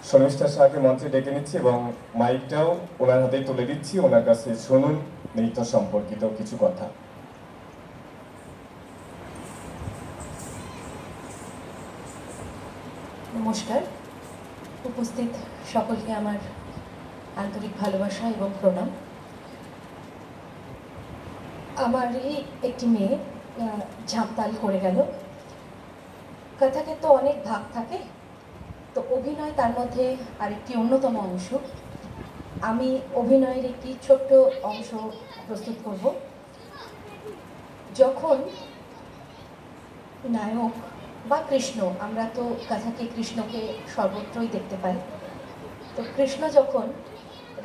শর্মিষ্ঠা শাহকে মঞ্চে ডেকে নিচ্ছি এবং মাইকটাও ওনার হাতেই তুলে দিচ্ছি। ওনার কাছে শুনুন নৃত্য সম্পর্কিত কিছু কথা। নমস্কার, উপস্থিত সকলকে আমার আন্তরিক ভালোবাসা এবং প্রণাম। আমারই একটি মেয়ে ঝাঁপতাল করে গেল। কথাকে তো অনেক ভাগ থাকে, তো অভিনয় তার মধ্যে আরেকটি অন্যতম অংশ। আমি অভিনয়ের একটি ছোট্ট অংশ প্রস্তুত করব। যখন নায়ক বা কৃষ্ণ, আমরা তো কথাকে কৃষ্ণকে সর্বত্রই দেখতে পাই, তো কৃষ্ণ যখন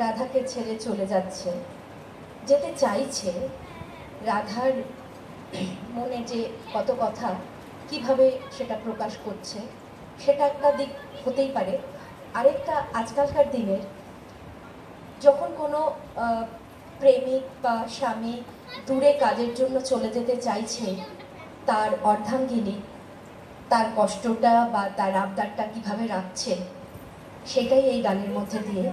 রাধাকে ছেড়ে চলে যেতে চাইছে, রাধার মনে যে কত কথা কিভাবে সেটা প্রকাশ করছে, সেটা একটা দিক হতেই পারে। আরেকটা, আজকালকার দিনের যখন কোনো প্রেমিক বা স্বামী দূরে কাজের জন্য চলে যেতে চাইছে, তার অর্ধাঙ্গিনী তার কষ্টটা বা তার আবদারটা কিভাবে রাখছে, সেটাই এই গানের মধ্যে দিয়ে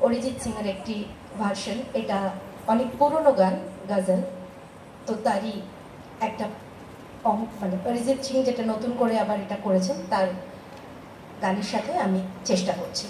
অরিজিৎ সিংয়ের একটি ভার্সন। এটা অনেক পুরনো গান, গজল, তো তারই একটা মানে অরিজিৎ সিং যেটা নতুন করে আবার এটা করেছেন, তার গানের সাথে আমি চেষ্টা করছি।